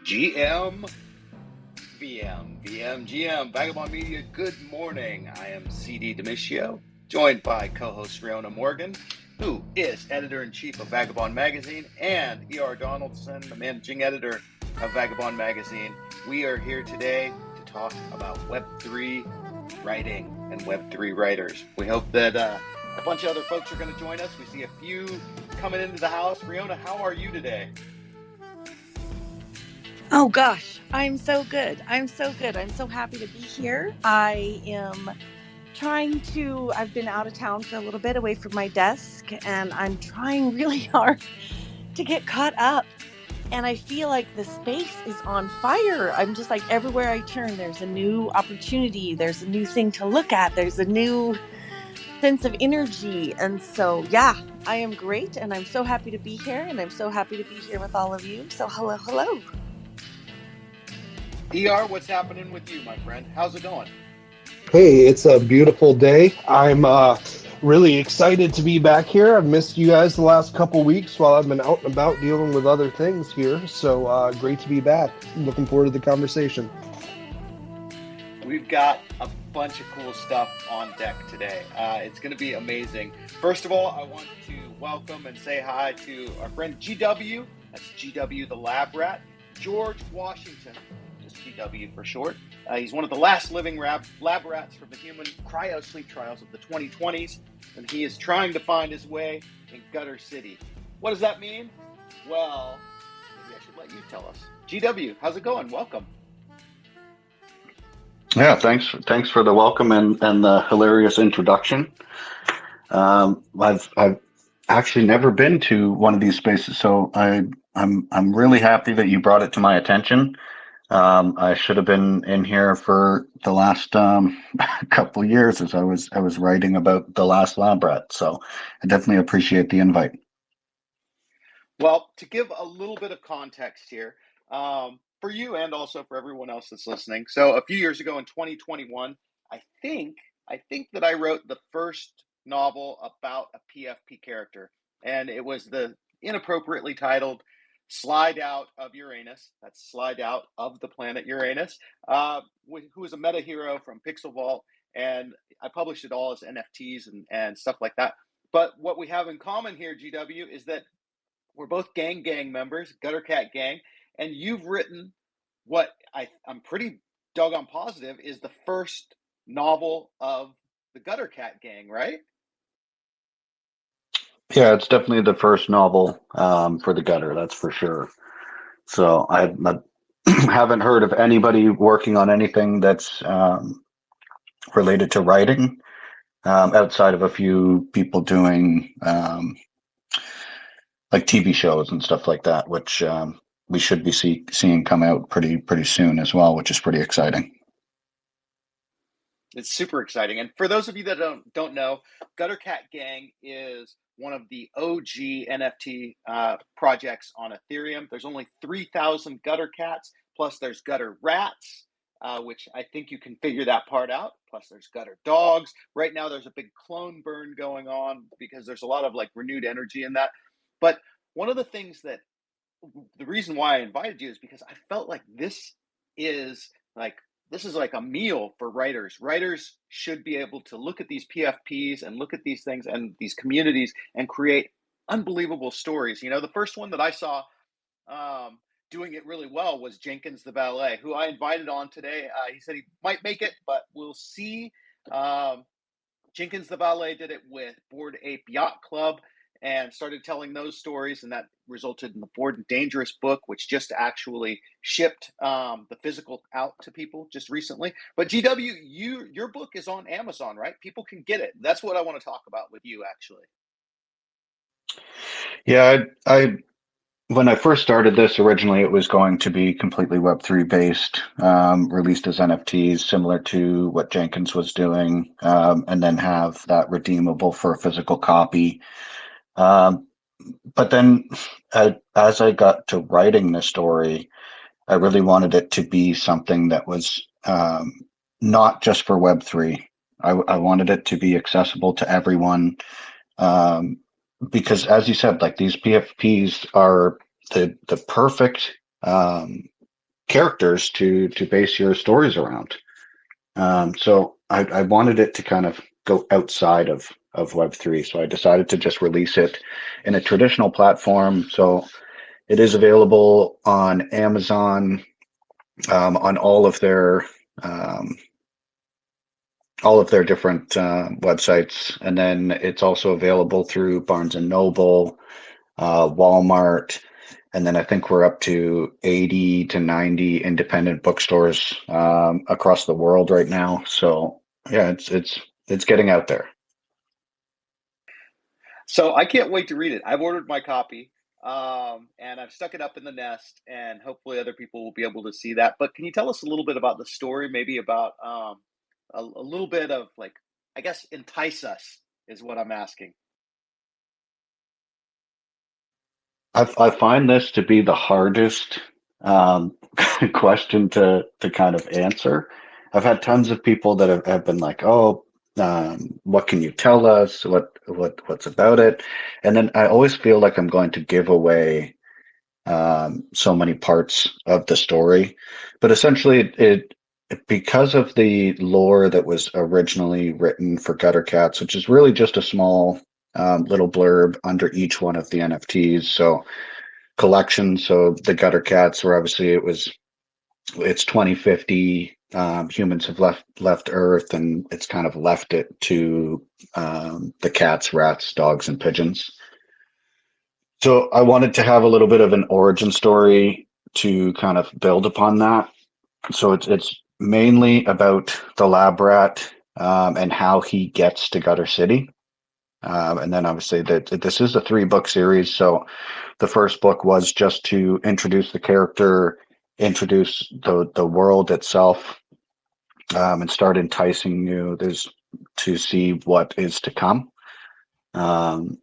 GM, GM, Vagobond Media, good morning. I am CD Demitio, joined by co-host Riona Morgan, who is editor-in-chief of Vagobond Magazine, and E.R. Donaldson, the managing editor of Vagobond Magazine. We are here today to talk about Web3 writing and Web3 writers. We hope that a bunch of other folks are going to join us. We see a few coming into the house. Riona, how are you today? Oh gosh, I'm so good. I'm so happy to be here. I've been out of town for a little bit away from my desk, and I'm trying really hard to get caught up. And I feel like the space is on fire. I'm just like, everywhere I turn, there's a new opportunity. There's a new thing to look at. There's a new sense of energy. And so, yeah, I am great. And I'm so happy to be here. And I'm so happy to be here with all of you. So hello. ER, what's happening with you, my friend? How's it going? Hey, it's a beautiful day. I'm really excited to be back here. I've missed you guys the last couple weeks while I've been out and about dealing with other things here. So great to be back. Looking forward to the conversation. We've got a bunch of cool stuff on deck today. It's going to be amazing. First of all, I want to welcome and say hi to our friend GW. That's GW the Lab Rat. George Washington, just GW for short. He's one of the last living lab rats from the human cryo sleep trials of the 2020s, and he is trying to find his way in Gutter City. What does that mean? Well, maybe I should let you tell us. GW, how's it going? Welcome. Yeah, thanks for the welcome and the hilarious introduction. I've actually never been to one of these spaces, so I'm really happy that you brought it to my attention. I should have been in here for the last couple of years as I was writing about the last lab rat. So I definitely appreciate the invite. Well, to give a little bit of context here, for you and also for everyone else that's listening. So a few years ago in 2021, I think that I wrote the first novel about a PFP character, and it was the inappropriately titled "Slide Out of Uranus." That's Slide Out of the planet Uranus, who is a meta hero from Pixel Vault, and I published it all as NFTs and stuff like that. But what we have in common here, GW, is that we're both gang members, Gutter Cat Gang, and you've written what I'm pretty doggone positive is the first novel of the Gutter Cat Gang, right? Yeah, it's definitely the first novel for the gutter, that's for sure. So I haven't heard of anybody working on anything that's related to writing outside of a few people doing like TV shows and stuff like that, which we should be seeing come out pretty soon as well, which is pretty exciting. It's super exciting. And for those of you that don't know, Gutter Cat Gang is one of the OG NFT projects on Ethereum. There's only 3,000 gutter cats, plus there's gutter rats, which I think you can figure that part out. Plus there's gutter dogs. Right now there's a big clone burn going on because there's a lot of like renewed energy in that. But one of the things that the reason why I invited you is because I felt like is this is like a meal for writers. Writers should be able to look at these PFPs and look at these things and these communities and create unbelievable stories. You know, the first one that I saw doing it really well was Jenkins the Ballet, who I invited on today. He said he might make it, but we'll see. Jenkins the Ballet did it with Bored Ape Yacht Club and started telling those stories, and that resulted in the Bored and Dangerous book, which just actually shipped the physical out to people just recently. But GW, your book is on Amazon, right? People can get it. That's what I want to talk about with you, actually. Yeah, I when I first started this, originally it was going to be completely Web3 based, released as NFTs, similar to what Jenkins was doing, and then have that redeemable for a physical copy. Um, but then as I got to writing the story, I really wanted it to be something that was not just for Web3. I wanted it to be accessible to everyone, um, because, as you said, like these PFPs are the perfect characters to base your stories around. So I wanted it to kind of go outside of Web3. So I decided to just release it in a traditional platform. So it is available on Amazon, on um, all of their different websites, and then it's also available through Barnes and Noble, Walmart, and then I think we're up to 80 to 90 independent bookstores across the world right now. So yeah, it's getting out there. So I can't wait to read it. I've ordered my copy, and I've stuck it up in the nest, and hopefully other people will be able to see that. But can you tell us a little bit about the story? Maybe about a little bit of like, I guess, entice us is what I'm asking. I find this to be the hardest um, question to kind of answer. I've had tons of people that have been like, "Oh, what can you tell us? What's about it?" And then I always feel like I'm going to give away so many parts of the story. But essentially, it because of the lore that was originally written for Gutter Cats, which is really just a small little blurb under each one of the NFTs. So collection. So the Gutter Cats, where obviously it's 2050. Humans have left Earth, and it's kind of left it to the cats, rats, dogs, and pigeons. So I wanted to have a little bit of an origin story to kind of build upon that. So it's mainly about the lab rat and how he gets to Gutter City. And then obviously that this is a 3-book series. So the first book was just to introduce the character, introduce the world itself, and start enticing you there's to see what is to come. Um,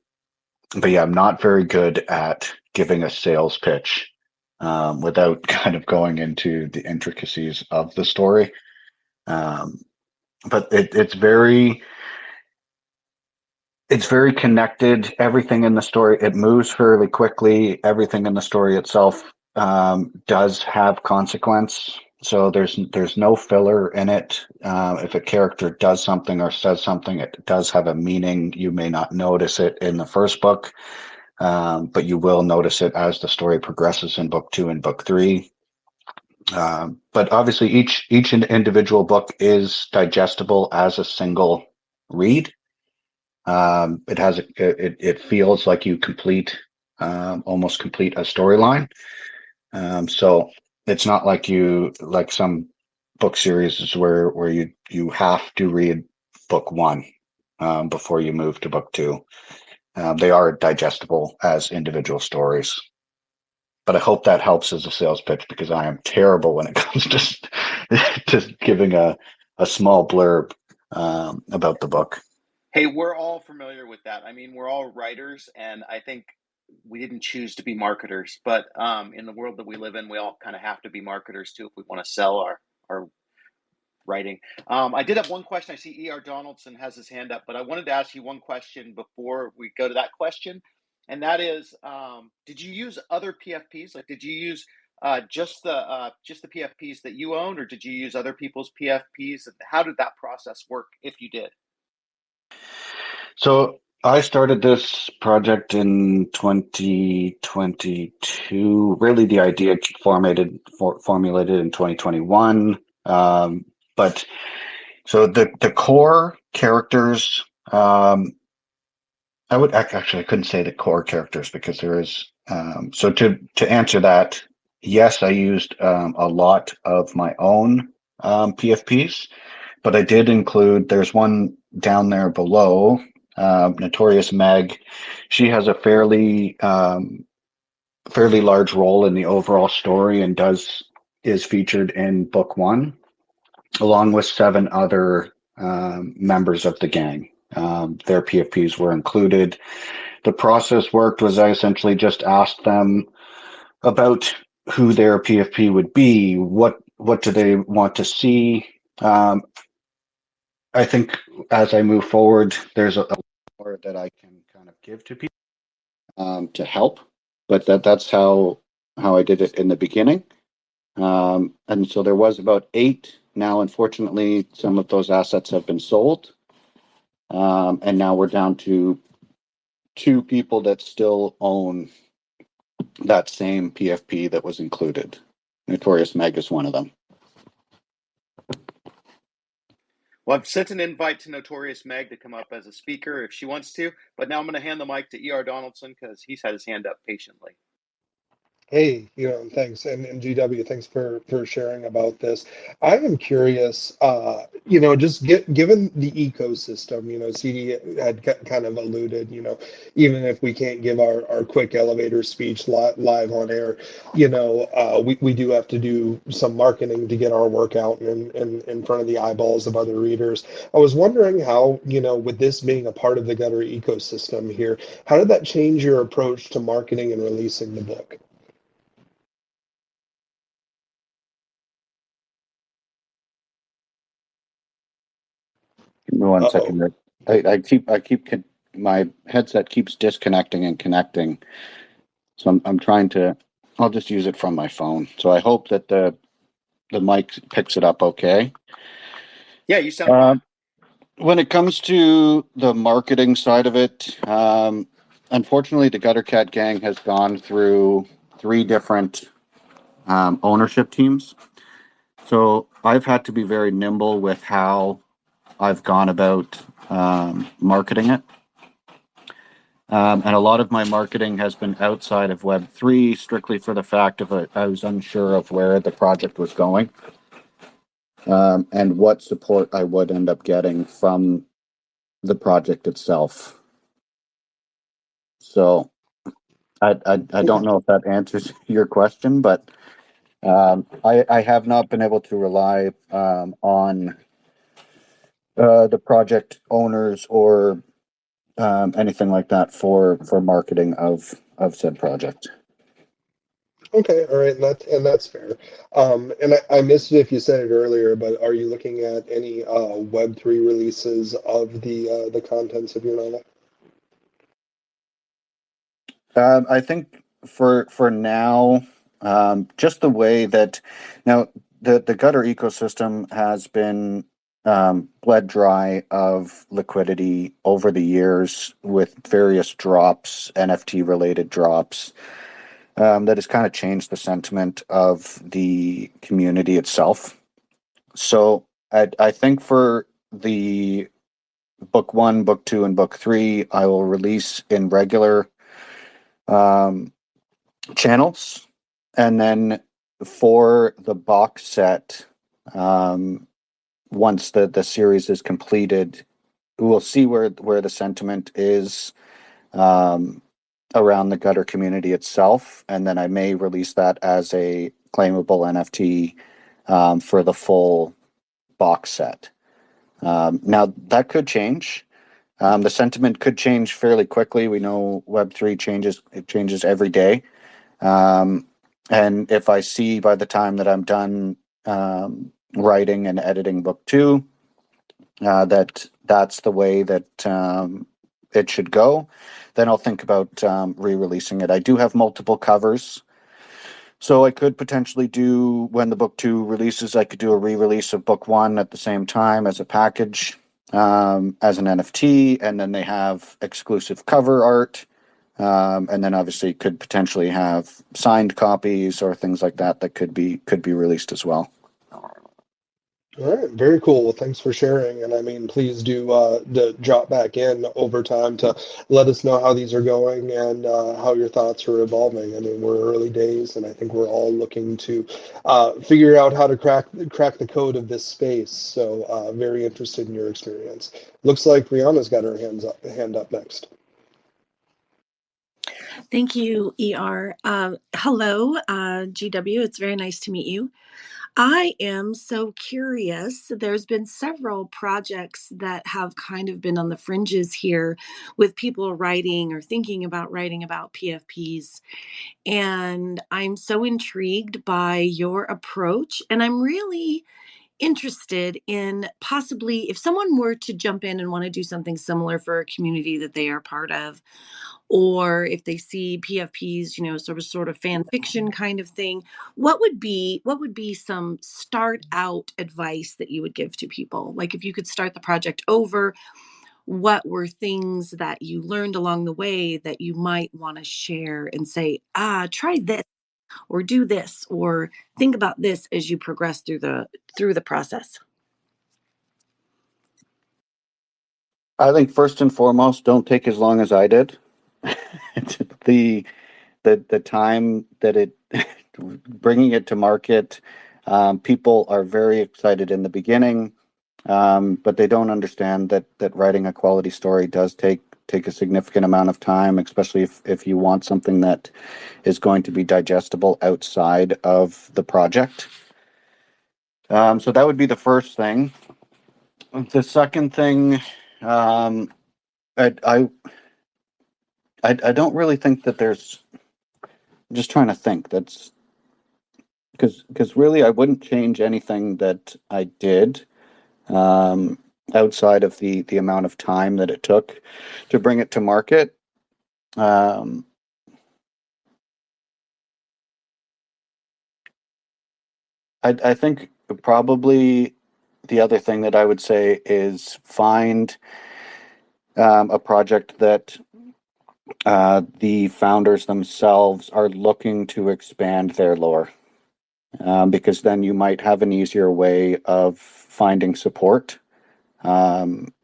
but yeah, I'm not very good at giving a sales pitch without kind of going into the intricacies of the story. Um, but it's very connected. Everything in the story, it moves fairly quickly. Everything in the story itself does have consequence. So there's no filler in it. If a character does something or says something, it does have a meaning. You may not notice it in the first book, but you will notice it as the story progresses in book 2 and book 3. But obviously, each individual book is digestible as a single read. It feels like you almost complete a storyline. So it's not like some book series where you have to read book 1 before you move to book 2. They are digestible as individual stories. But I hope that helps as a sales pitch, because I am terrible when it comes to giving a small blurb about the book. Hey, we're all familiar with that. I mean, we're all writers, and I think we didn't choose to be marketers, but in the world that we live in, we all kind of have to be marketers too if we want to sell our writing. I did have one question. I see E.R. Donaldson has his hand up, but I wanted to ask you one question before we go to that question, and that is, did you use other PFPs? Like, did you use just the PFPs that you owned, or did you use other people's PFPs? And how did that process work if you did? So I started this project in 2022. Really, the idea formulated in 2021. But so the core characters, I couldn't say the core characters, because there is. So to answer that, yes, I used a lot of my own PFPs, but I did include. There's one down there below. Notorious Meg, she has a fairly large role in the overall story, and is featured in book 1, along with 7 other members of the gang. Their PFPs were included. The process worked was I essentially just asked them about who their PFP would be, what do they want to see. I think as I move forward, there's a more that I can kind of give to people to help, but that's how I did it in the beginning. And so there was about 8. Now, unfortunately, some of those assets have been sold. And now we're down to 2 people that still own that same PFP that was included. Notorious Meg is one of them. Well, I've sent an invite to Notorious Meg to come up as a speaker if she wants to, but now I'm going to hand the mic to E.R. Donaldson because he's had his hand up patiently. Hey, thanks. And GW, thanks for sharing about this. I am curious, just given the ecosystem, CD had kind of alluded, even if we can't give our quick elevator speech live on air, we do have to do some marketing to get our work out in front of the eyeballs of other readers. I was wondering how, with this being a part of the Gutter ecosystem here, how did that change your approach to marketing and releasing the book? Give me one Uh-oh. second, Rick. My headset keeps disconnecting and connecting. So I'm trying to, I'll just use it from my phone. So I hope that the mic picks it up okay. Yeah, you sound fine. When it comes to the marketing side of it, unfortunately, the Gutter Cat Gang has gone through 3 different ownership teams. So I've had to be very nimble with how I've gone about marketing it. And a lot of my marketing has been outside of Web3, strictly for the fact of I was unsure of where the project was going and what support I would end up getting from the project itself. So I don't know if that answers your question, but I have not been able to rely on the project owners or anything like that for marketing of said project. Okay, all right, and that's fair. And I missed it if you said it earlier, but are you looking at any Web3 releases of the contents of your novel? I think for now, just the way that now the Gutter ecosystem has been bled dry of liquidity over the years with various drops, NFT related drops. That has kind of changed the sentiment of the community itself. So I think for the book 1, book 2, and book 3, I will release in regular channels, and then for the box set, once the series is completed, we'll see where the sentiment is around the Gutter community itself, and then I may release that as a claimable NFT for the full box set. Now that could change. The sentiment could change fairly quickly. We know Web3 changes every day. And if I see by the time that I'm done writing and editing book 2 that's the way that it should go, then I'll think about re-releasing it. I do have multiple covers, so I could potentially do, when the book 2 releases, I could do a re-release of book 1 at the same time as a package, as an NFT, and then they have exclusive cover art. And then obviously could potentially have signed copies or things like that could be released as well. All right, very cool. Well, thanks for sharing. And I mean, please do drop back in over time to let us know how these are going and how your thoughts are evolving. I mean, we're early days, and I think we're all looking to figure out how to crack the code of this space. So, very interested in your experience. Looks like Brianna's got her hand up next. Thank you, ER. Hello, GW. It's very nice to meet you. I am so curious. There's been several projects that have kind of been on the fringes here with people writing or thinking about writing about PFPs. And I'm so intrigued by your approach. And I'm really interested in possibly if someone were to jump in and want to do something similar for a community that they are part of, or if they see PFPs, sort of fan fiction kind of thing, what would be some start out advice that you would give to people? Like if you could start the project over, what were things that you learned along the way that you might want to share and say, try this or do this or think about this as you progress through the process? I think first and foremost, don't take as long as I did. the the time that it bringing it to market, people are very excited in the beginning, but they don't understand that writing a quality story does take a significant amount of time, especially if you want something that is going to be digestible outside of the project. So that would be the first thing. The second thing, um, I, I I don't really think that there's. I'm just trying to think. That's because really I wouldn't change anything that I did, um, outside of the amount of time that it took to bring it to market. Um, I think probably the other thing that I would say is find a project that the founders themselves are looking to expand their lore, because then you might have an easier way of finding support. Um,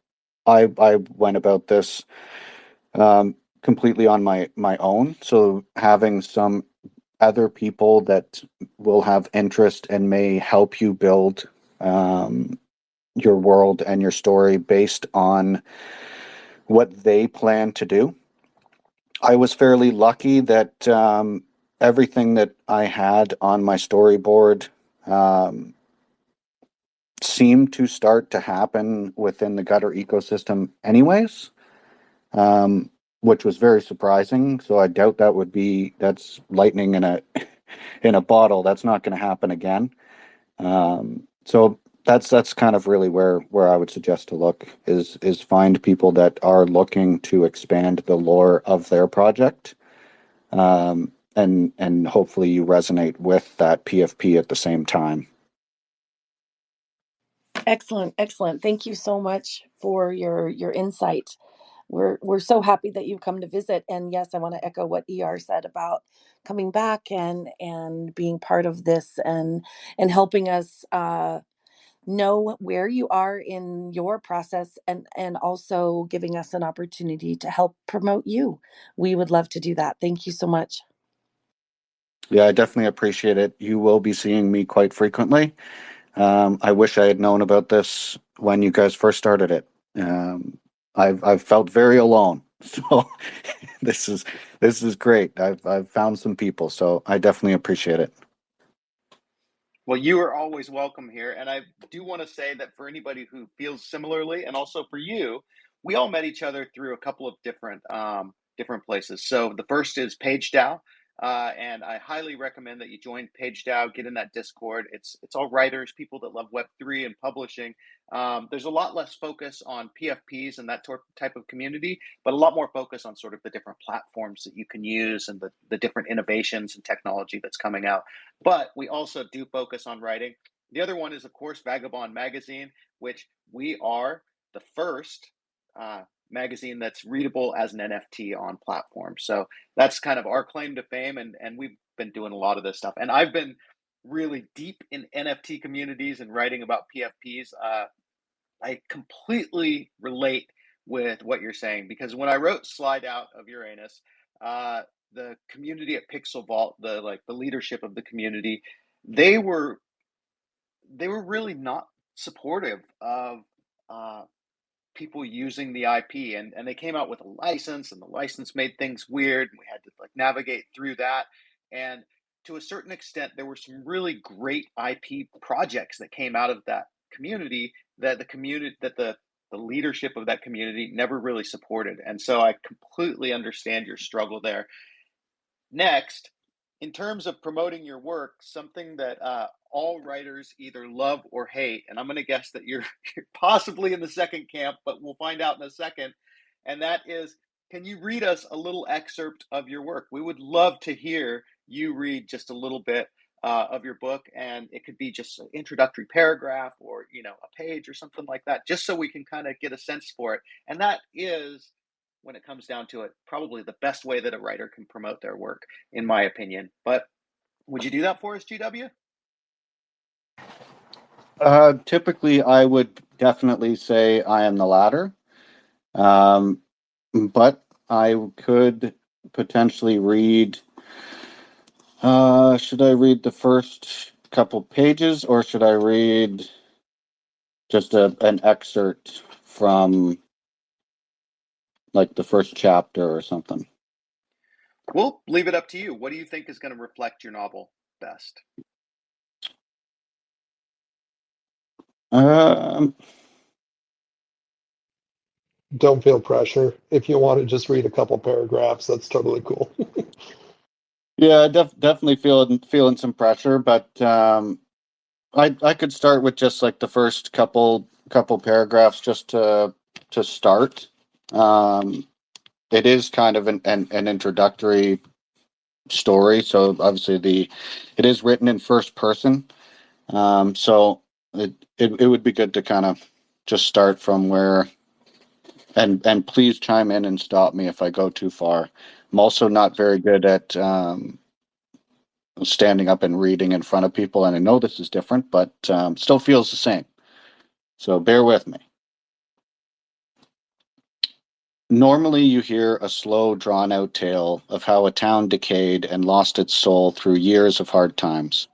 I went about this completely on my own, so having some other people that will have interest and may help you build your world and your story based on what they plan to do. I was fairly lucky that everything that I had on my storyboard um, seemed to start to happen within the Gutter ecosystem, anyways, which was very surprising. So I doubt that's lightning in a in a bottle. That's not going to happen again. So that's kind of really where I would suggest to look is find people that are looking to expand the lore of their project, and hopefully you resonate with that PFP at the same time. Excellent, excellent. Thank you so much for your insight. We're so happy that you've come to visit. And yes, I want to echo what ER said about coming back and being part of this and helping us know where you are in your process and also giving us an opportunity to help promote you. We would love to do that. Thank you so much. Yeah, I definitely appreciate it. You will be seeing me quite frequently. I wish I had known about this when you guys first started it. I've felt very alone, so this is this is great. I've found some people, so I definitely appreciate it. Well, you are always welcome here. And I do want to say that for anybody who feels similarly, and also for you, we all met each other through a couple of different places. So the first is PageDAO. And I highly recommend that you join PageDAO, get in that Discord. It's all writers, people that love Web3 and publishing. There's a lot less focus on PFPs and that type of community, but a lot more focus on sort of the different platforms that you can use and the different innovations and technology that's coming out. But we also do focus on writing. The other one is, of course, Vagobond magazine, which we are the first magazine that's readable as an NFT on platform. So that's kind of our claim to fame, and we've been doing a lot of this stuff. And I've been really deep in NFT communities and writing about PFPs. I completely relate with what you're saying because when I wrote Slide Out of Uranus, uh, the community at Pixel Vault, the leadership of the community, they were they were really not supportive of uh, people using the IP, and they came out with a license, and the license made things weird, and we had to like navigate through that. And to a certain extent, there were some really great IP projects that came out of that community that the leadership of that community never really supported. And so I completely understand your struggle there. Next, in terms of promoting your work, something that all writers either love or hate, and I'm going to guess that you're, you're possibly in the second camp, but we'll find out in a second, and that is can you read us a little excerpt of your work? We would love to hear you read just a little bit of your book, and it could be just an introductory paragraph or a page or something like that, just so we can kind of get a sense for it. And that is, when it comes down to it, probably the best way that a writer can promote their work, in my opinion. But would you do that for us, GW? Typically, I would definitely say I am the latter. But I could potentially read. Should I read the first couple pages, or should I read just an excerpt from like the first chapter or something? We'll leave it up to you. What do you think is going to reflect your novel best? Um, Don't feel pressure. If you want to just read a couple paragraphs, that's totally cool. yeah, definitely feeling some pressure, but I could start with just like the first couple paragraphs just to start. It is kind of an introductory story, so obviously it is written in first person. So it would be good to kind of just start from where, and please chime in and stop me if I go too far. I'm also not very good at standing up and reading in front of people, and I know this is different, but still feels the same. So bear with me. Normally, you hear a slow, drawn out tale of how a town decayed and lost its soul through years of hard times,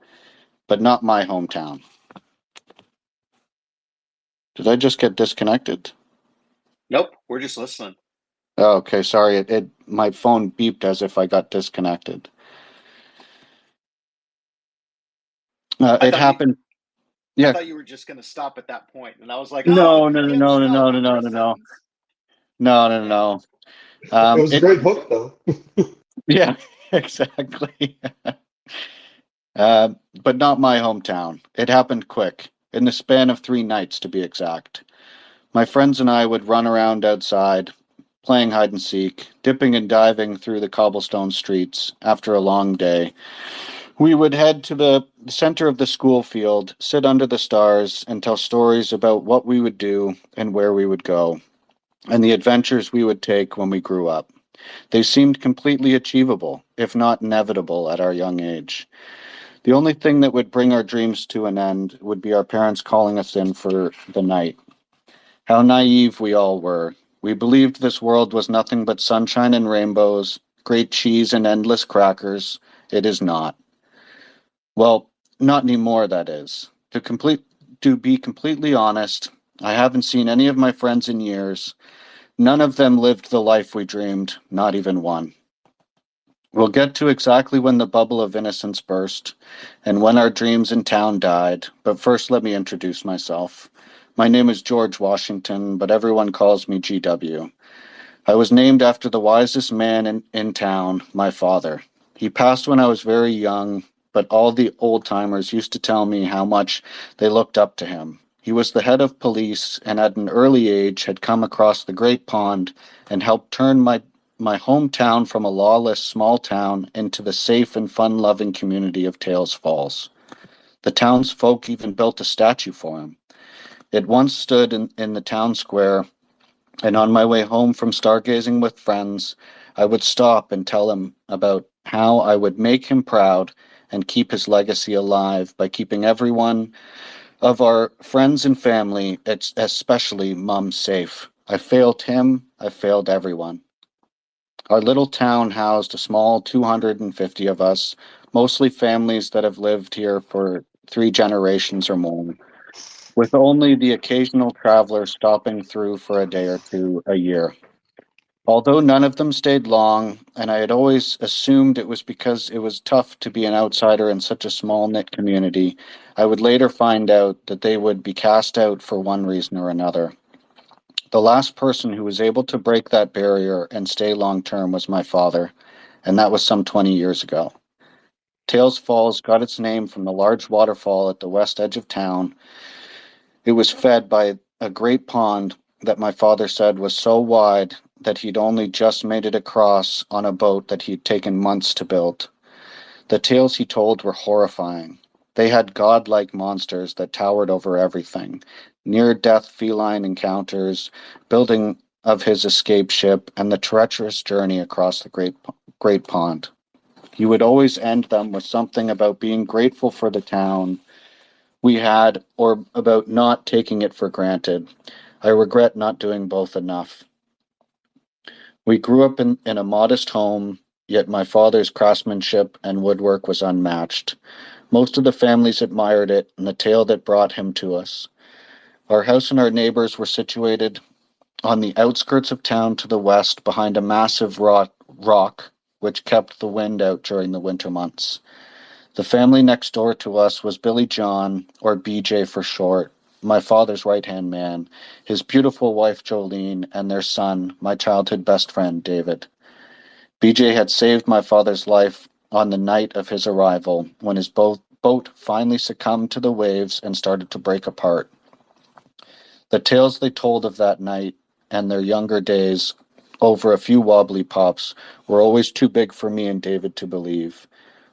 but not my hometown. Did I just get disconnected? Nope, we're just listening. Oh, okay, sorry. It my phone beeped as if I got disconnected. I It thought you happened. I Yeah. thought you were just going to stop at that point, and I was like, "Oh, No, no, he no, had to no, no, stop no, no, after no, a no, no, sentence." no, no, Okay. no. It was a It great book, though. yeah, exactly. But not my hometown. It happened quick, in the span of 3 nights to be exact. My friends and I would run around outside, playing hide and seek, dipping and diving through the cobblestone streets after a long day. We would head to the center of the school field, sit under the stars, and tell stories about what we would do and where we would go, and the adventures we would take when we grew up. They seemed completely achievable, if not inevitable, at our young age. The only thing that would bring our dreams to an end would be our parents calling us in for the night. How naive we all were. We believed this world was nothing but sunshine and rainbows, great cheese and endless crackers. It is not. Well, not anymore, that is. To be completely honest, I haven't seen any of my friends in years. None of them lived the life we dreamed, not even one. We'll get to exactly when the bubble of innocence burst and when our dreams in town died, but first let me introduce myself. My name is George Washington, but everyone calls me GW. I was named after the wisest man in town, my father. He passed when I was very young, but all the old timers used to tell me how much they looked up to him. He was the head of police and at an early age had come across the Great Pond and helped turn my hometown from a lawless small town into the safe and fun-loving community of Tales Falls. The townsfolk even built a statue for him. It once stood in the town square, and on my way home from stargazing with friends, I would stop and tell him about how I would make him proud and keep his legacy alive by keeping everyone of our friends and family, especially Mum, safe. I failed him, I failed everyone. Our little town housed a small 250 of us, mostly families that have lived here for 3 generations or more, with only the occasional traveler stopping through for a day or two a year. Although none of them stayed long, and I had always assumed it was because it was tough to be an outsider in such a small knit community, I would later find out that they would be cast out for one reason or another. The last person who was able to break that barrier and stay long term was my father, and that was some 20 years ago. Tales Falls got its name from the large waterfall at the west edge of town. It was fed by a great pond that my father said was so wide that he'd only just made it across on a boat that he'd taken months to build. The tales he told were horrifying. They had godlike monsters that towered over everything, near-death feline encounters, building of his escape ship, and the treacherous journey across the great pond. He would always end them with something about being grateful for the town we had or about not taking it for granted. I regret not doing both enough. We grew up in a modest home, yet my father's craftsmanship and woodwork was unmatched. Most of the families admired it and the tale that brought him to us. Our house and our neighbors were situated on the outskirts of town to the west behind a massive rock which kept the wind out during the winter months. The family next door to us was Billy John, or BJ for short, my father's right-hand man, his beautiful wife Jolene, and their son, my childhood best friend David. BJ had saved my father's life on the night of his arrival when his boat finally succumbed to the waves and started to break apart. The tales they told of that night and their younger days over a few wobbly pops were always too big for me and David to believe.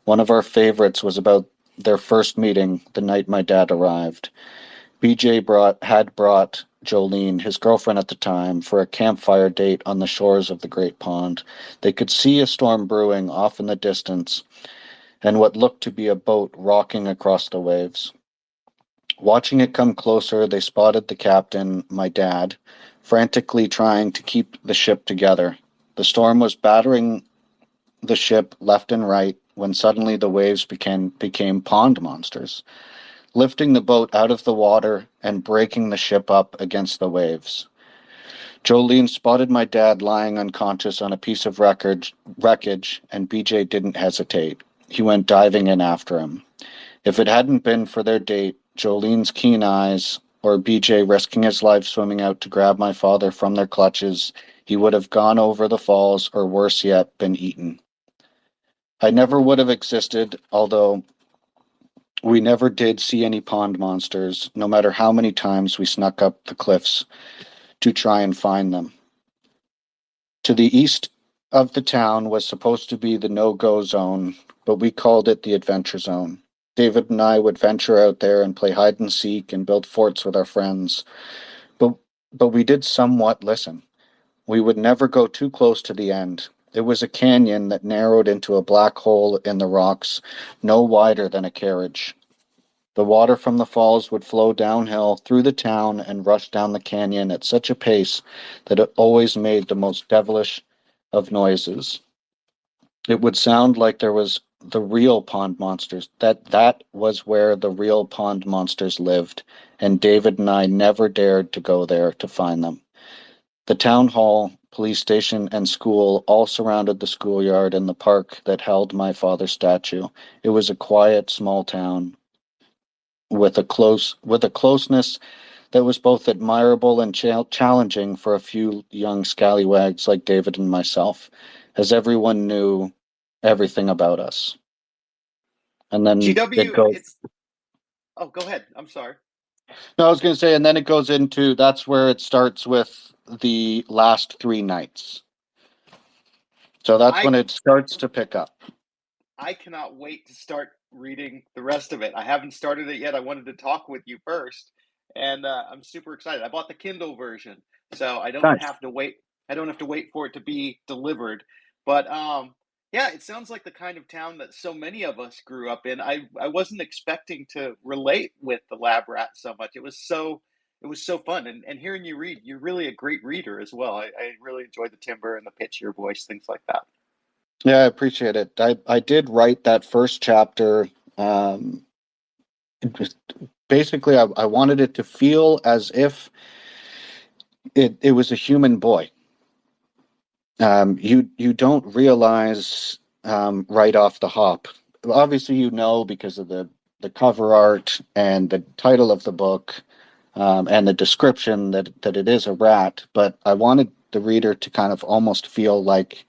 One of our favorites was about their first meeting the night my dad arrived. BJ had brought Jolene, his girlfriend at the time, for a campfire date on the shores of the Great Pond. They could see a storm brewing off in the distance and what looked to be a boat rocking across the waves. Watching it come closer, they spotted the captain, my dad, frantically trying to keep the ship together. The storm was battering the ship left and right when suddenly the waves became pond monsters, lifting the boat out of the water and breaking the ship up against the waves. Jolene spotted my dad lying unconscious on a piece of wreckage, and BJ didn't hesitate. He went diving in after him. If it hadn't been for their date, Jolene's keen eyes, or BJ risking his life swimming out to grab my father from their clutches, he would have gone over the falls, or worse yet, been eaten. I never would have existed, although we never did see any pond monsters, no matter how many times we snuck up the cliffs to try and find them. To the east of the town was supposed to be the no-go zone, but we called it the adventure zone. David and I would venture out there and play hide and seek and build forts with our friends, but we did somewhat listen. We would never go too close to the end. It was a canyon that narrowed into a black hole in the rocks, no wider than a carriage. The water from the falls would flow downhill through the town and rush down the canyon at such a pace that it always made the most devilish of noises. It would sound like there was the real pond monsters, that was where the real pond monsters lived, and David and I never dared to go there to find them. The town hall, police station, and school all surrounded the schoolyard and the park that held my father's statue. It was a quiet, small town with a closeness that was both admirable and challenging for a few young scallywags like David and myself, as everyone knew everything about us. And then it GW, goes. it's. Oh, go ahead. I'm sorry. No, I was going to say, and then it goes into that's where it starts with the last 3 nights. So that's when I it starts to pick up. I cannot wait to start reading the rest of it. I haven't started it yet. I wanted to talk with you first, and I'm super excited. I bought the Kindle version, so I don't Nice. have to wait. I don't have to wait for it to be delivered. But yeah, it sounds like the kind of town that so many of us grew up in. I wasn't expecting to relate with the lab rat so much. It was so fun, and hearing you read, you're really a great reader as well. I really enjoyed the timbre and the pitch of your voice, things like that. Yeah, I appreciate it. I did write that first chapter. Um, Basically, I wanted it to feel as if it was a human boy. You don't realize right off the hop. Obviously, you know because of the cover art and the title of the book and the description that it is a rat. But I wanted the reader to kind of almost feel like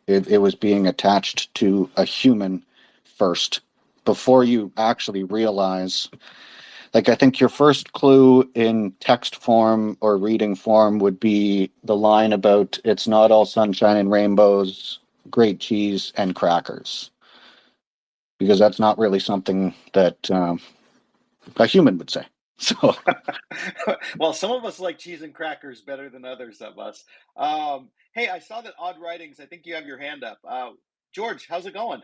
it was being attached to a human first, before you actually realize Like, I think your first clue in text form or reading form would be the line about it's not all sunshine and rainbows, great cheese and crackers, because that's not really something that a human would say. So, Well, some of us like cheese and crackers better than others of us. Hey, I saw that Odd Writings. I think you have your hand up. George, how's it going?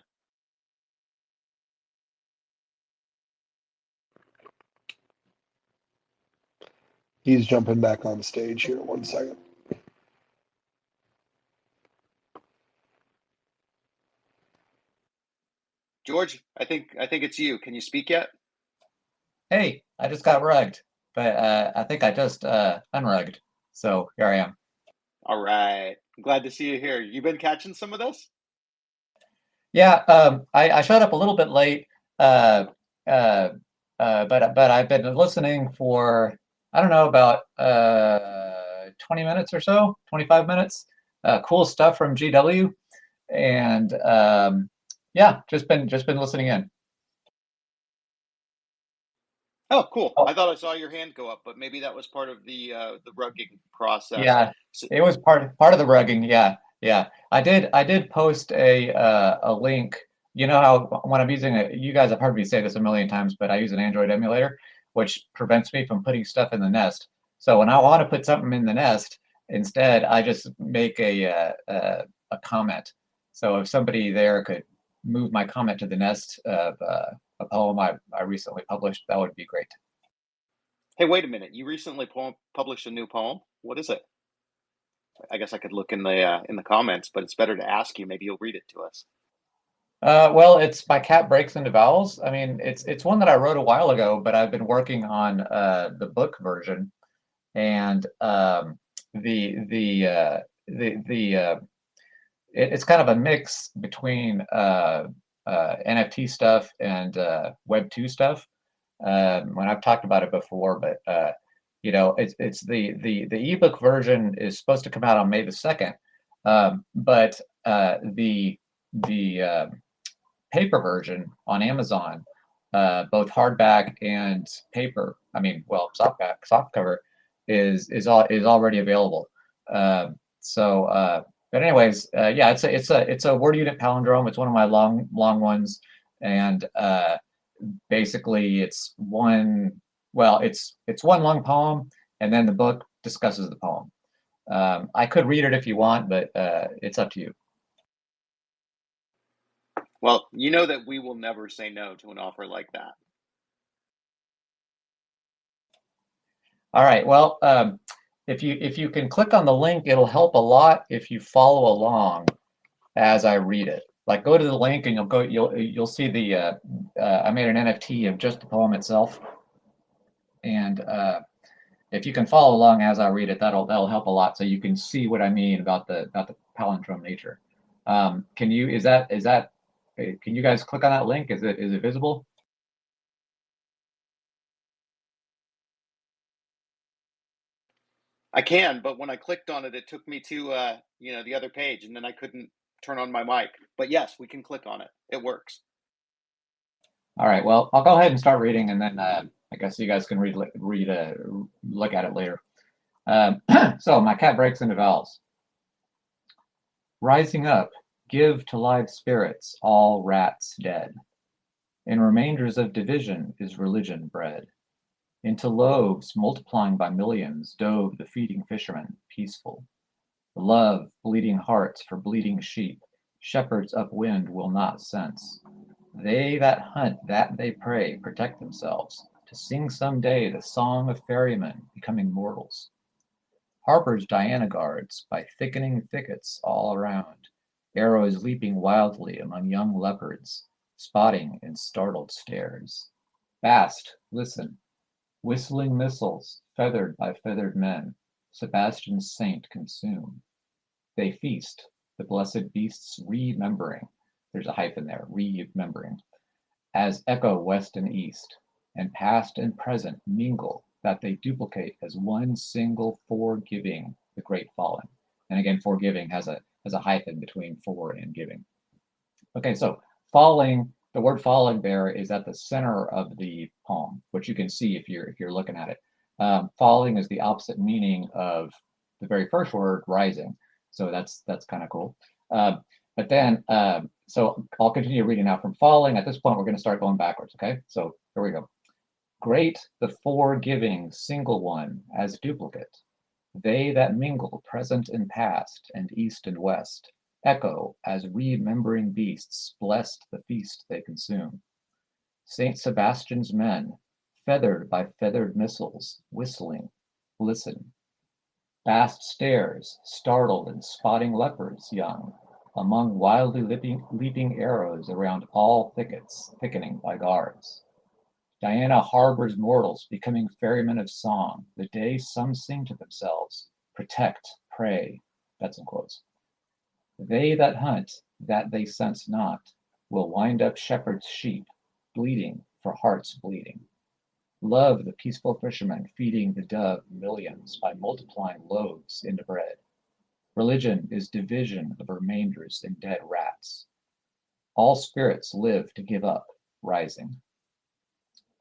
He's jumping back on stage here. 1 second. George, I think it's you. Can you speak yet? Hey, I just got rugged, but I think I just unrugged. So here I am. All right. I'm glad to see you here. You been catching some of this? Yeah, I showed up a little bit late, uh, uh, but I've been listening for I don't know about 20 minutes or so, 25 minutes. Cool stuff from GW, and yeah, just been listening in. Oh, cool. Oh, I thought I saw your hand go up, but maybe that was part of the rugging process. yeah, So, it was part of the rugging. Yeah, yeah. I did post a link. You know how when I'm using it, you guys have heard me say this a million times, but I use an Android emulator, which prevents me from putting stuff in the nest. So when I want to put something in the nest, instead I just make a comment. So if somebody there could move my comment to the nest of a poem I recently published, that would be great. hey, wait a minute. You recently published a new poem. What is it? I guess I could look in the comments, but it's better to ask you. Maybe you'll read it to us. Well, it's My Cat Breaks into Vowels. I mean, it's one that I wrote a while ago, but I've been working on the book version, and the it's kind of a mix between NFT stuff and Web 2 stuff. When I've talked about it before, but it's the ebook version is supposed to come out on May the 2nd, but the paper version on Amazon, both hardback and paper. I mean, well, soft cover is already available. But anyways, yeah, it's a word unit palindrome. It's one of my long ones, and basically it's one long poem, and then the book discusses the poem. I could read it if you want, but it's up to you. Well, you know that we will never say no to an offer like that. All right. Well, if you can click on the link, it'll help a lot if you follow along as I read it. Like go to the link and you'll see I made an NFT of just the poem itself, and if you can follow along as I read it, that'll help a lot, so you can see what I mean about the palindrome nature. Can you is that can you guys click on that link? Is it visible? I can, but when I clicked on it, it took me to the other page, and then I couldn't turn on my mic. But yes, we can click on it. It works. All right. Well, I'll go ahead and start reading, and then I guess you guys can look at it later. So my cat breaks into vowels. Rising up, give to live spirits all rats dead. In remainders of division is religion bred. Into loaves multiplying by millions dove the feeding fishermen, peaceful. Love, bleeding hearts for bleeding sheep, shepherds upwind will not sense. They that hunt, that they pray, protect themselves, to sing some day the song of ferrymen becoming mortals. Harper's Diana guards, by thickening thickets all around, arrows leaping wildly among young leopards, spotting in startled stares. Fast, listen, whistling missiles, feathered by feathered men, Sebastian's saint consume. They feast, the blessed beasts remembering, there's a hyphen there, remembering, as echo west and east, and past and present mingle, that they duplicate as one single forgiving, the great fallen. And again, forgiving has a hyphen between for and giving. Okay, so falling the word falling there is at the center of the poem, which you can see if you're looking at it. Falling is the opposite meaning of the very first word, rising. So that's kind of cool. But then, so I'll continue reading now from falling. At this point, we're going to start going backwards. Okay, so here we go. Great the forgiving single one as duplicate. They that mingle present and past and east and west echo as remembering beasts blessed the feast they consume. Saint Sebastian's men, feathered by feathered missiles, whistling, listen. Vast stairs, startled and spotting leopards young, among wildly leaping arrows around all thickets, thickening by guards. Diana harbors mortals becoming ferrymen of song, the day some sing to themselves, protect, pray, that's in quotes. They that hunt, that they sense not, will wind up shepherd's sheep, bleeding for hearts bleeding. Love the peaceful fisherman feeding the dove millions by multiplying loaves into bread. Religion is division of remainders and dead rats. All spirits live to give up, rising.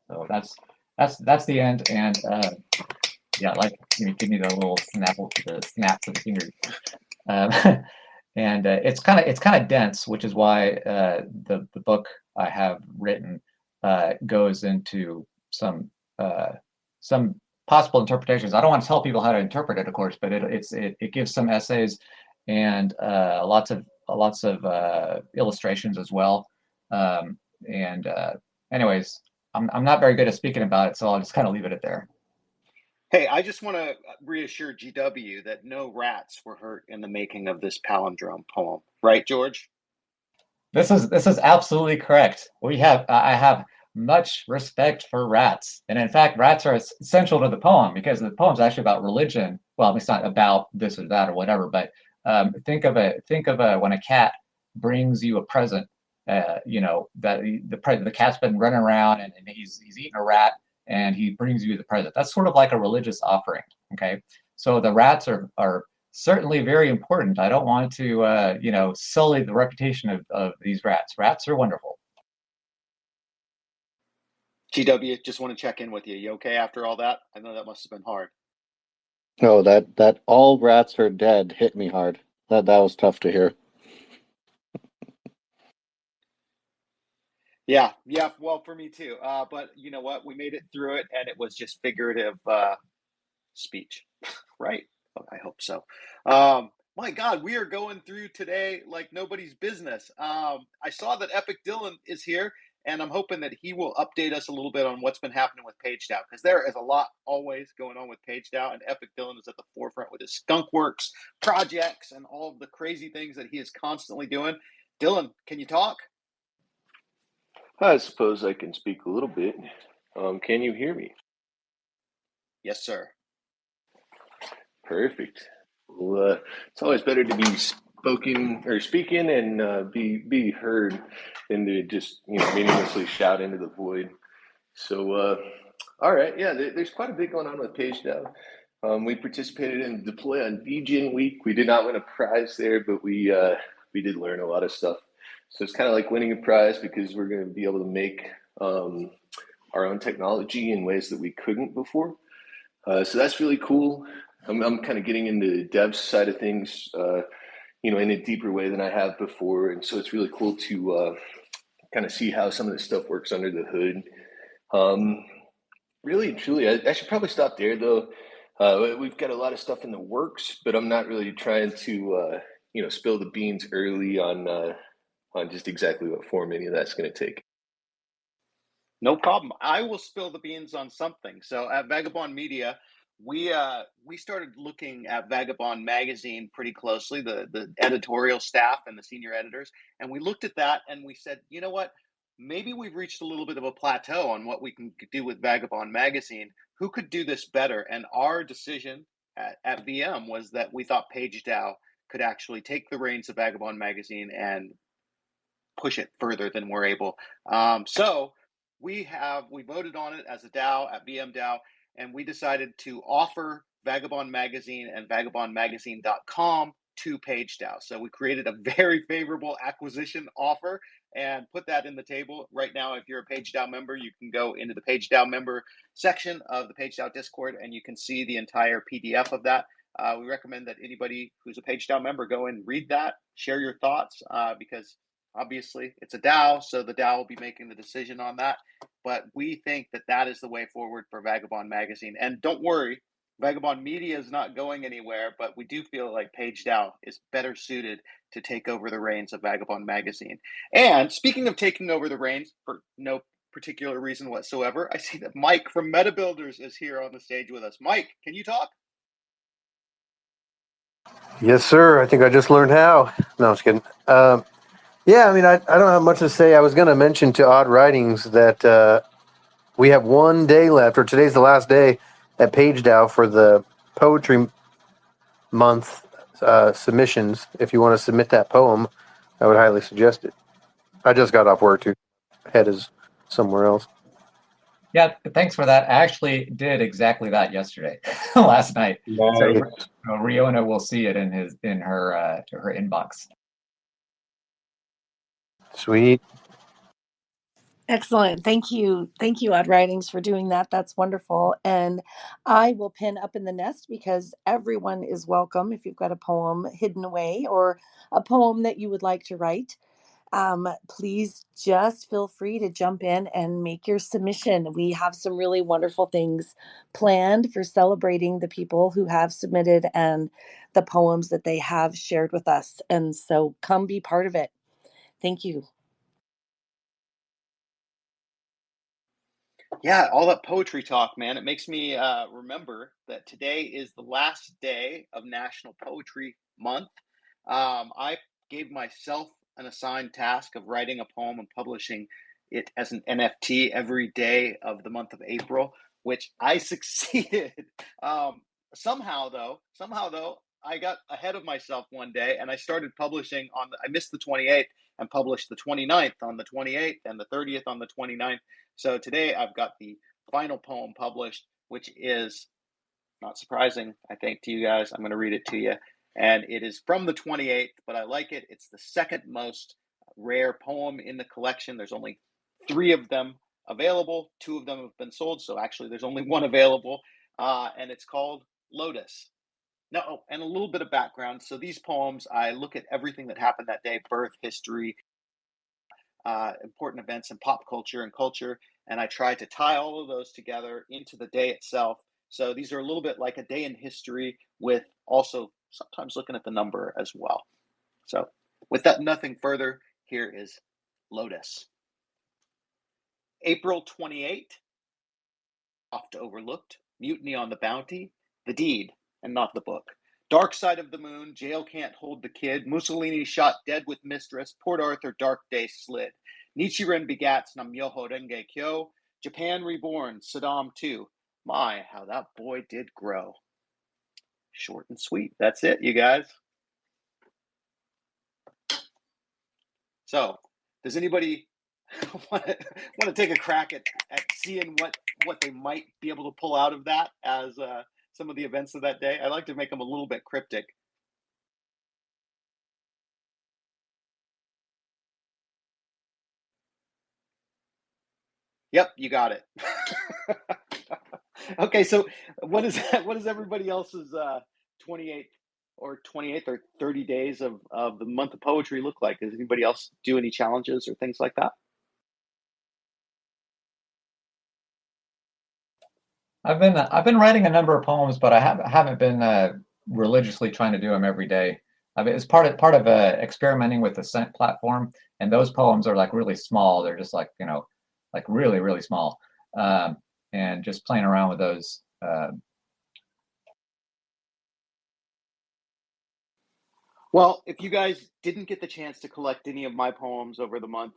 So that's the end, and yeah, like give me the little snaps of the fingers, and it's kind of dense, which is why the book I have written goes into some possible interpretations. I don't want to tell people how to interpret it, of course, but it gives some essays and lots of illustrations as well. And anyways, I'm not very good at speaking about it, so I'll just kind of leave it at there. Hey, I just want to reassure GW that no rats were hurt in the making of this palindrome poem, right, George? This is absolutely correct. I have much respect for rats, and in fact, rats are essential to the poem because the poem's actually about religion. Well, it's not about this or that or whatever, but think of when a cat brings you a present. You know that the cat's been running around and he's eating a rat and he brings you the present. That's sort of like a religious offering. Okay, so the rats are certainly very important. I don't want to sully the reputation of these rats. Rats are wonderful. GW, just want to check in with you. You okay after all that? I know that must have been hard. No, that all rats are dead hit me hard. That was tough to hear. Yeah, well, for me too. But you know what? We made it through it, and it was just figurative speech, right? I hope so. My God, we are going through today like nobody's business. I saw that Epic Dylan is here, and I'm hoping that he will update us a little bit on what's been happening with PageDAO, because there is a lot always going on with PageDAO, and Epic Dylan is at the forefront with his Skunkworks projects and all of the crazy things that he is constantly doing. Dylan, can you talk? I suppose I can speak a little bit. Can you hear me? Yes, sir. Perfect. Well, it's always better to be speaking and be heard than to just meaninglessly shout into the void. So, all right, yeah, there's quite a bit going on with PageDAO. We participated in Deploy on VGen Week. We did not win a prize there, but we did learn a lot of stuff. So it's kind of like winning a prize because we're going to be able to make our own technology in ways that we couldn't before. So that's really cool. I'm kind of getting into the dev side of things, in a deeper way than I have before. And so it's really cool to kind of see how some of this stuff works under the hood. Really, truly, I should probably stop there, though. We've got a lot of stuff in the works, but I'm not really trying to, spill the beans early on just exactly what form any of that's going to take. No problem. I will spill the beans on something. So at Vagobond Media, we started looking at Vagobond magazine pretty closely, the editorial staff and the senior editors, and we looked at that and we said, you know what? Maybe we've reached a little bit of a plateau on what we can do with Vagobond magazine. Who could do this better? And our decision at VM was that we thought PageDAO could actually take the reins of Vagobond magazine and push it further than we're able. So we voted on it as a DAO at VM DAO, and we decided to offer Vagobond magazine and vagobondmagazine.com to PageDAO. So we created a very favorable acquisition offer and put that in the table. Right now, if you're a PageDAO member, you can go into the PageDAO member section of the PageDAO Discord and you can see the entire PDF of that. We recommend that anybody who's a PageDAO member go and read that, share your thoughts, because obviously it's a DAO, so the DAO will be making the decision on that. But we think that that is the way forward for Vagobond Magazine. And don't worry, Vagobond Media is not going anywhere, but we do feel like PageDAO is better suited to take over the reins of Vagobond Magazine. And speaking of taking over the reins, for no particular reason whatsoever, I see that Mike from Meta Builders is here on the stage with us. Mike, can you talk? Yes, sir. I think I just learned how. No, I'm just kidding. Yeah, I mean, I don't have much to say. I was going to mention to Odd Writings that we have 1 day left, or today's the last day at PageDAO for the Poetry Month submissions. If you want to submit that poem, I would highly suggest it. I just got off work, too. Head is somewhere else. Yeah, thanks for that. I actually did exactly that yesterday, last night. Nice. So Riona will see it in her inbox. Sweet. Excellent. Thank you. Thank you, Odd Writings, for doing that. That's wonderful. And I will pin Up in the Nest because everyone is welcome if you've got a poem hidden away or a poem that you would like to write. Please just feel free to jump in and make your submission. We have some really wonderful things planned for celebrating the people who have submitted and the poems that they have shared with us. And so come be part of it. Thank you. Yeah, all that poetry talk, man. It makes me remember that today is the last day of National Poetry Month. I gave myself an assigned task of writing a poem and publishing it as an NFT every day of the month of April, which I succeeded. Somehow though, I got ahead of myself one day and I started publishing I missed the 28th and published the 29th on the 28th and the 30th on the 29th. So today I've got the final poem published, which is not surprising, I think, to you guys. I'm going to read it to you. And it is from the 28th, but I like it. It's the second most rare poem in the collection. There's only 3 of them available. 2 of them have been sold. So actually, there's only 1 available. And it's called Lotus. No, and a little bit of background. So these poems, I look at everything that happened that day, birth, history, important events in pop culture and culture, and I try to tie all of those together into the day itself. So these are a little bit like a day in history with also sometimes looking at the number as well. So with that, nothing further, here is Lotus. April 28th, oft overlooked, mutiny on the Bounty, the deed and not the book. Dark side of the moon, jail can't hold the kid, Mussolini shot dead with mistress, Port Arthur dark day slid. Nichiren begats Namyoho Renge Kyo, Japan reborn, Saddam too. My, how that boy did grow. Short and sweet. That's it, you guys. So, does anybody want to take a crack at seeing what they might be able to pull out of that as some of the events of that day? I like to make them a little bit cryptic. Yep, you got it. Okay, so what is everybody else's 28th or 30 days of the month of poetry look like? Does anybody else do any challenges or things like that? I've been writing a number of poems, but I haven't been religiously trying to do them every day. I mean, it's part of experimenting with the Scent platform, and those poems are like really small. They're just like like really really small, and just playing around with those. Well, if you guys didn't get the chance to collect any of my poems over the month,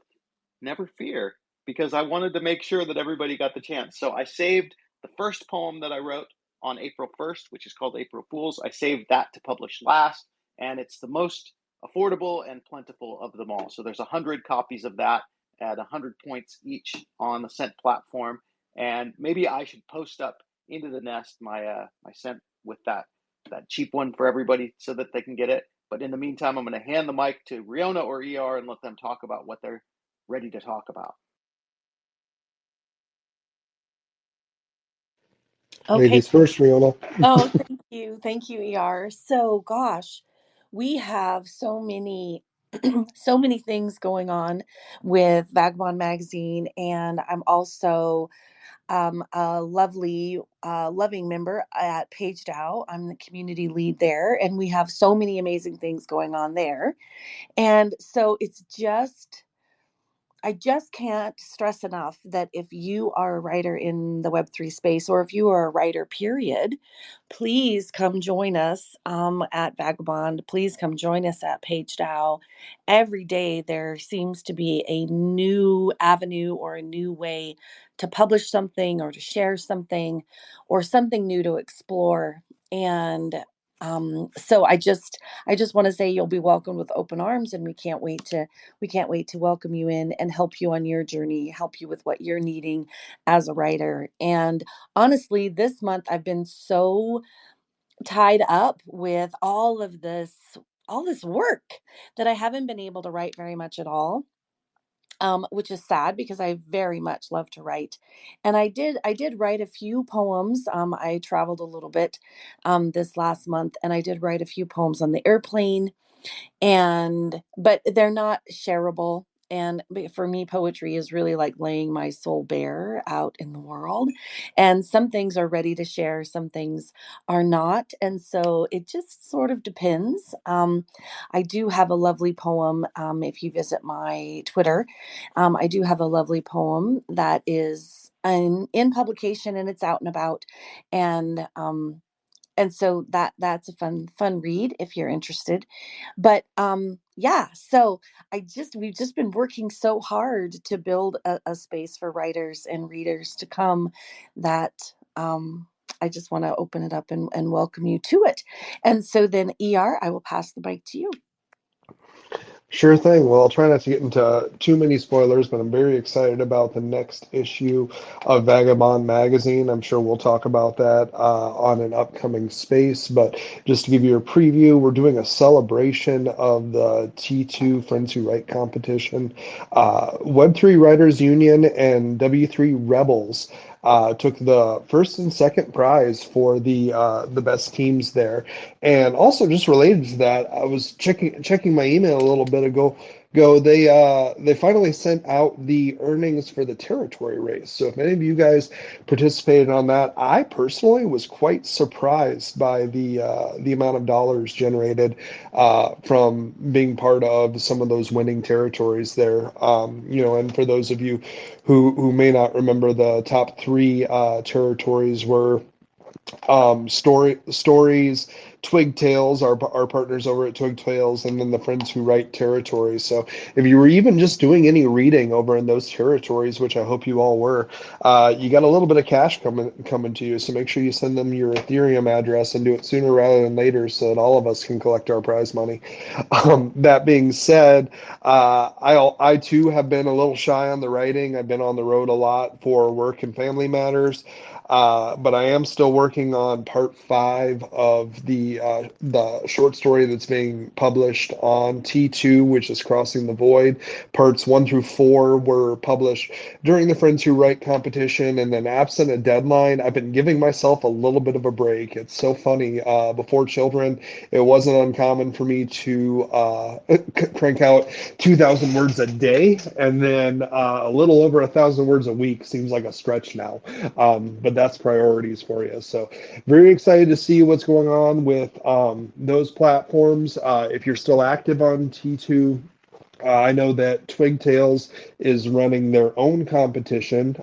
never fear, because I wanted to make sure that everybody got the chance. So I saved the first poem that I wrote on April 1st, which is called April Fools. I saved that to publish last, and it's the most affordable and plentiful of them all. So there's 100 copies of that at 100 points each on the Scent platform. And maybe I should post up into the nest my Scent with that cheap one for everybody so that they can get it. But in the meantime, I'm going to hand the mic to Riona or ER and let them talk about what they're ready to talk about. Okay. Ladies first, Riona. Oh, thank you, ER. So, gosh, we have so many, so many things going on with Vagabond magazine, and I'm also a loving member at Page Dow. I'm the community lead there, and we have so many amazing things going on there. And so I just can't stress enough that if you are a writer in the Web3 space, or if you are a writer, period, please come join us at Vagabond. Please come join us at Page Dow. Every day there seems to be a new avenue or a new way to publish something or to share something or something new to explore. And so I just want to say you'll be welcomed with open arms, and we can't wait to welcome you in and help you on your journey, help you with what you're needing as a writer. And honestly, this month I've been so tied up with all this work that I haven't been able to write very much at all. Which is sad because I very much love to write, and I did write a few poems. I traveled a little bit this last month, and I did write a few poems on the airplane, but they're not shareable. And for me, poetry is really like laying my soul bare out in the world, and some things are ready to share, some things are not, and so it just sort of depends. I do have a lovely poem. If you visit my Twitter, I do have a lovely poem that is in publication, and it's out and about, and so that's a fun read if you're interested. But yeah, so we've just been working so hard to build a space for writers and readers to come, that I just want to open it up and welcome you to it. And so then, I will pass the mic to you. Sure thing. Well, I'll try not to get into too many spoilers, but I'm very excited about the next issue of Vagabond magazine. I'm sure we'll talk about that on an upcoming space. But just to give you a preview, we're doing a celebration of the T2 Friends Who Write competition. Web3 Writers Union and W3 Rebels took the first and second prize for the best teams there. And also, just related to that, I was checking my email a little bit ago. They finally sent out the earnings for the territory race. So if any of you guys participated on that, I personally was quite surprised by the amount of dollars generated from being part of some of those winning territories there. And for those of you who may not remember, the top three territories were stories, Twig Tales, our partners over at Twig Tales, and then the Friends Who Write territories. So if you were even just doing any reading over in those territories, which I hope you all were, you got a little bit of cash coming to you. So make sure you send them your Ethereum address and do it sooner rather than later, so that all of us can collect our prize money. That being said, I too have been a little shy on the writing. I've been on the road a lot for work and family matters. But I am still working on part 5 of the short story that's being published on T2, which is Crossing the Void. Parts 1 through 4 were published during the Friends Who Write competition, and then absent a deadline, I've been giving myself a little bit of a break. It's so funny. Before children, it wasn't uncommon for me to crank out 2,000 words a day, and then a little over 1,000 words a week seems like a stretch now. But that's priorities for you. So very excited to see what's going on with those platforms. If you're still active on T2, I know that Twig Tales is running their own competition.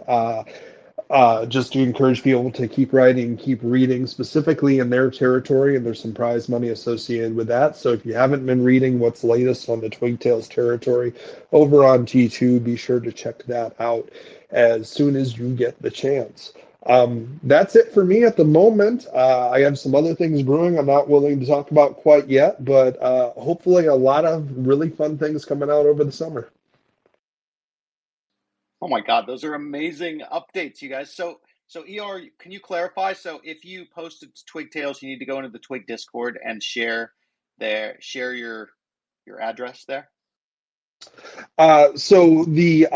Just to encourage people to keep writing, keep reading, specifically in their territory, and there's some prize money associated with that. So if you haven't been reading what's latest on the Twig Tales territory over on T2, be sure to check that out as soon as you get the chance. That's it for me at the moment. I have some other things brewing I'm not willing to talk about quite yet, but hopefully a lot of really fun things coming out over the summer. Oh my God, those are amazing updates, you guys. So ER, can you clarify? So if you posted Twig Tales, you need to go into the Twig Discord and share there, share your address there. So the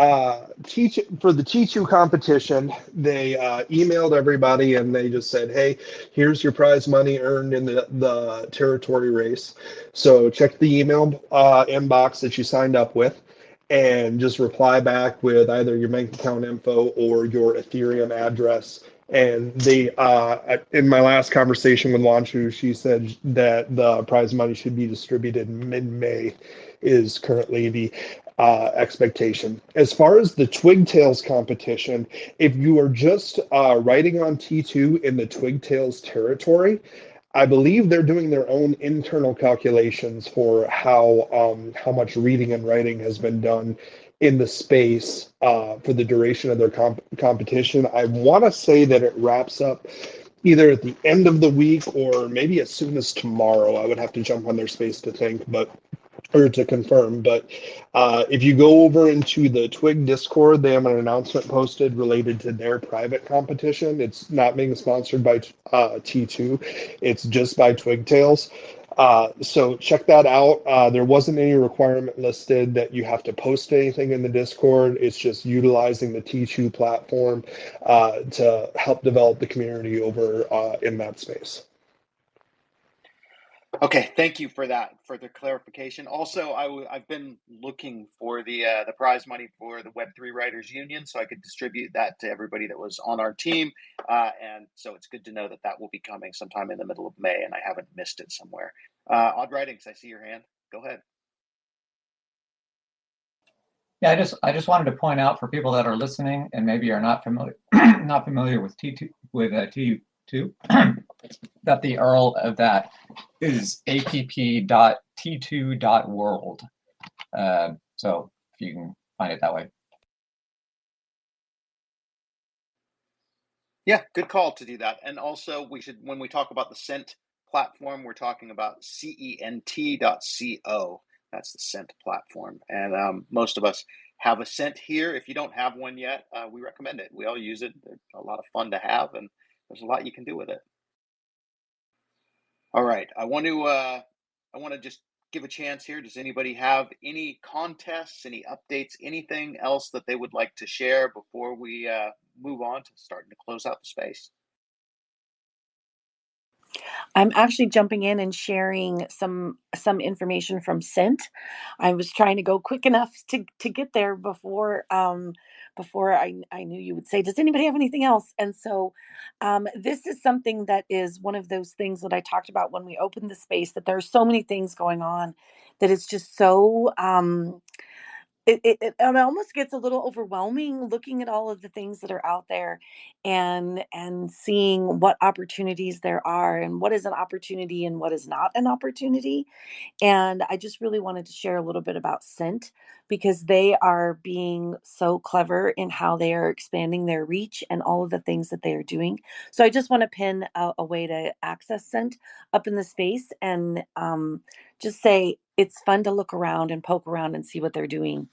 for the T2 competition, they emailed everybody and they just said, "Hey, here's your prize money earned in the territory race." So check the email inbox that you signed up with, and just reply back with either your bank account info or your Ethereum address. And they, in my last conversation with Launchu, she said that the prize money should be distributed mid-May, is currently the expectation. As far as the Twigtails competition, if you are just writing on T2 in the Twigtails territory, I believe they're doing their own internal calculations for how much reading and writing has been done in the space for the duration of their competition. I want to say that it wraps up either at the end of the week or maybe as soon as tomorrow. I would have to jump on their space to think, but or to confirm. But if you go over into the Twig Discord, they have an announcement posted related to their private competition. It's not being sponsored by T2. It's just by Twigtails. So check that out. There wasn't any requirement listed that you have to post anything in the Discord. It's just utilizing the T2 platform to help develop the community over in that space. Okay, thank you for that, for the clarification. Also, I've been looking for the prize money for the Web3 Writers Union, so I could distribute that to everybody that was on our team. And so it's good to know that that will be coming sometime in the middle of May, and I haven't missed it somewhere. Odd Writings, I see your hand. Go ahead. Yeah, I just wanted to point out for people that are listening and maybe are not familiar with T2 that the URL of that is app.t2.world. So if you can find it that way. Yeah, good call to do that. And also, we should, when we talk about the Cent platform, we're talking about cent.co. That's the Cent platform. And most of us have a Cent here. If you don't have one yet, we recommend it. We all use it. They're a lot of fun to have, and there's a lot you can do with it. All right, I want to just give a chance here. Does anybody have any contests, any updates, anything else that they would like to share before we move on to starting to close out the space? I'm actually jumping in and sharing some information from Cent. I was trying to go quick enough to get there before I knew you would say, does anybody have anything else? And so this is something that is one of those things that I talked about when we opened the space, that there are so many things going on that it's just so it almost gets a little overwhelming looking at all of the things that are out there and seeing what opportunities there are and what is an opportunity and what is not an opportunity. And I just really wanted to share a little bit about Cent because they are being so clever in how they are expanding their reach and all of the things that they are doing. So I just want to pin a way to access Cent up in the space and just say it's fun to look around and poke around and see what they're doing.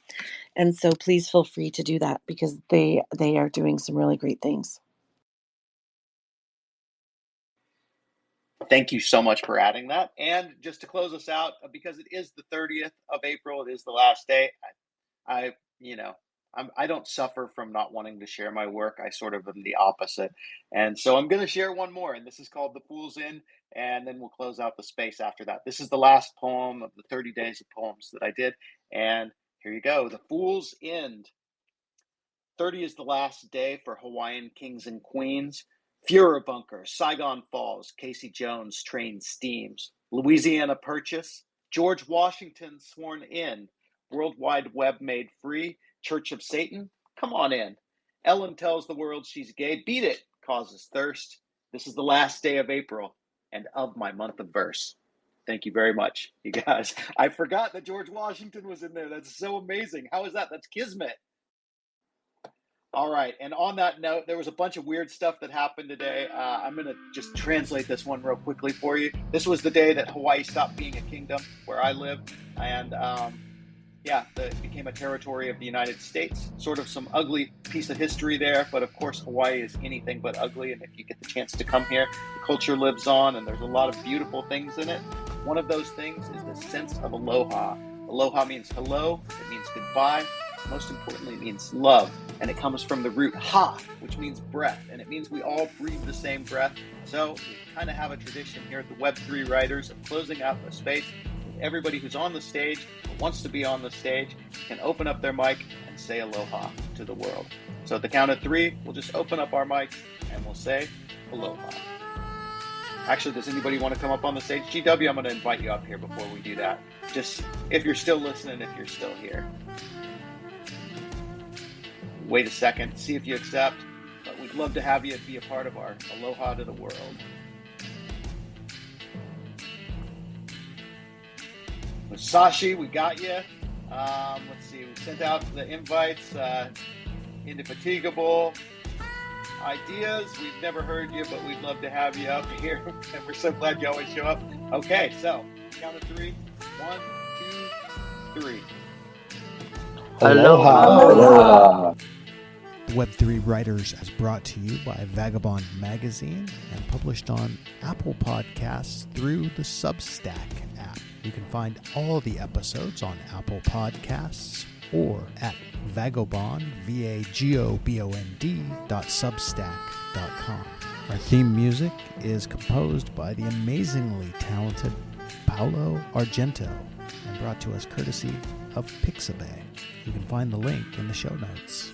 And so please feel free to do that because they are doing some really great things. Thank you so much for adding that. And just to close us out, because it is the 30th of April, it is the last day. I don't suffer from not wanting to share my work. I sort of am the opposite. And so I'm going to share one more, and this is called The Fool's End, and then we'll close out the space after that. This is the last poem of the 30 days of poems that I did, and here you go. The Fool's End. 30 is the last day for Hawaiian kings and queens. Furubunker, Saigon Falls, Casey Jones train steams. Louisiana Purchase, George Washington sworn in. World Wide Web made free. Church of Satan, come on in. Ellen tells the world she's gay. Beat it, causes thirst. This is the last day of April and of my month of verse. Thank you very much, you guys. I forgot that George Washington was in there. That's so amazing. How is that? That's kismet. All right. And on that note, there was a bunch of weird stuff that happened today. I'm going to just translate this one real quickly for you. This was the day that Hawaii stopped being a kingdom where I live. And it became a territory of the United States. Sort of some ugly piece of history there. But of course, Hawaii is anything but ugly. And if you get the chance to come here, the culture lives on and there's a lot of beautiful things in it. One of those things is the sense of aloha. Aloha means hello, it means goodbye, most importantly, it means love. And it comes from the root ha, which means breath. And it means we all breathe the same breath. So we kind of have a tradition here at the Web3 Writers of closing up a space. Everybody who's on the stage or wants to be on the stage can open up their mic and say aloha to the world. So at the count of 3, we'll just open up our mics and we'll say aloha. Actually, does anybody want to come up on the stage? GW, I'm going to invite you up here before we do that. Just if you're still listening, if you're still here. Wait a second, see if you accept. But we'd love to have you be a part of our aloha to the world. Sashi, we got you. Let's see, we sent out the invites. Indefatigable. Ideas, we've never heard you, but we'd love to have you up here. And we're so glad you always show up. Okay, so count of 3. 1, 2, 3. Aloha. Aloha. Web3 Writers is brought to you by Vagobond magazine and published on Apple Podcasts through the Substack app. You can find all the episodes on Apple Podcasts or at Vagobond, vagobond.substack.com. Our theme music is composed by the amazingly talented Paolo Argento and brought to us courtesy of Pixabay. You can find the link in the show notes.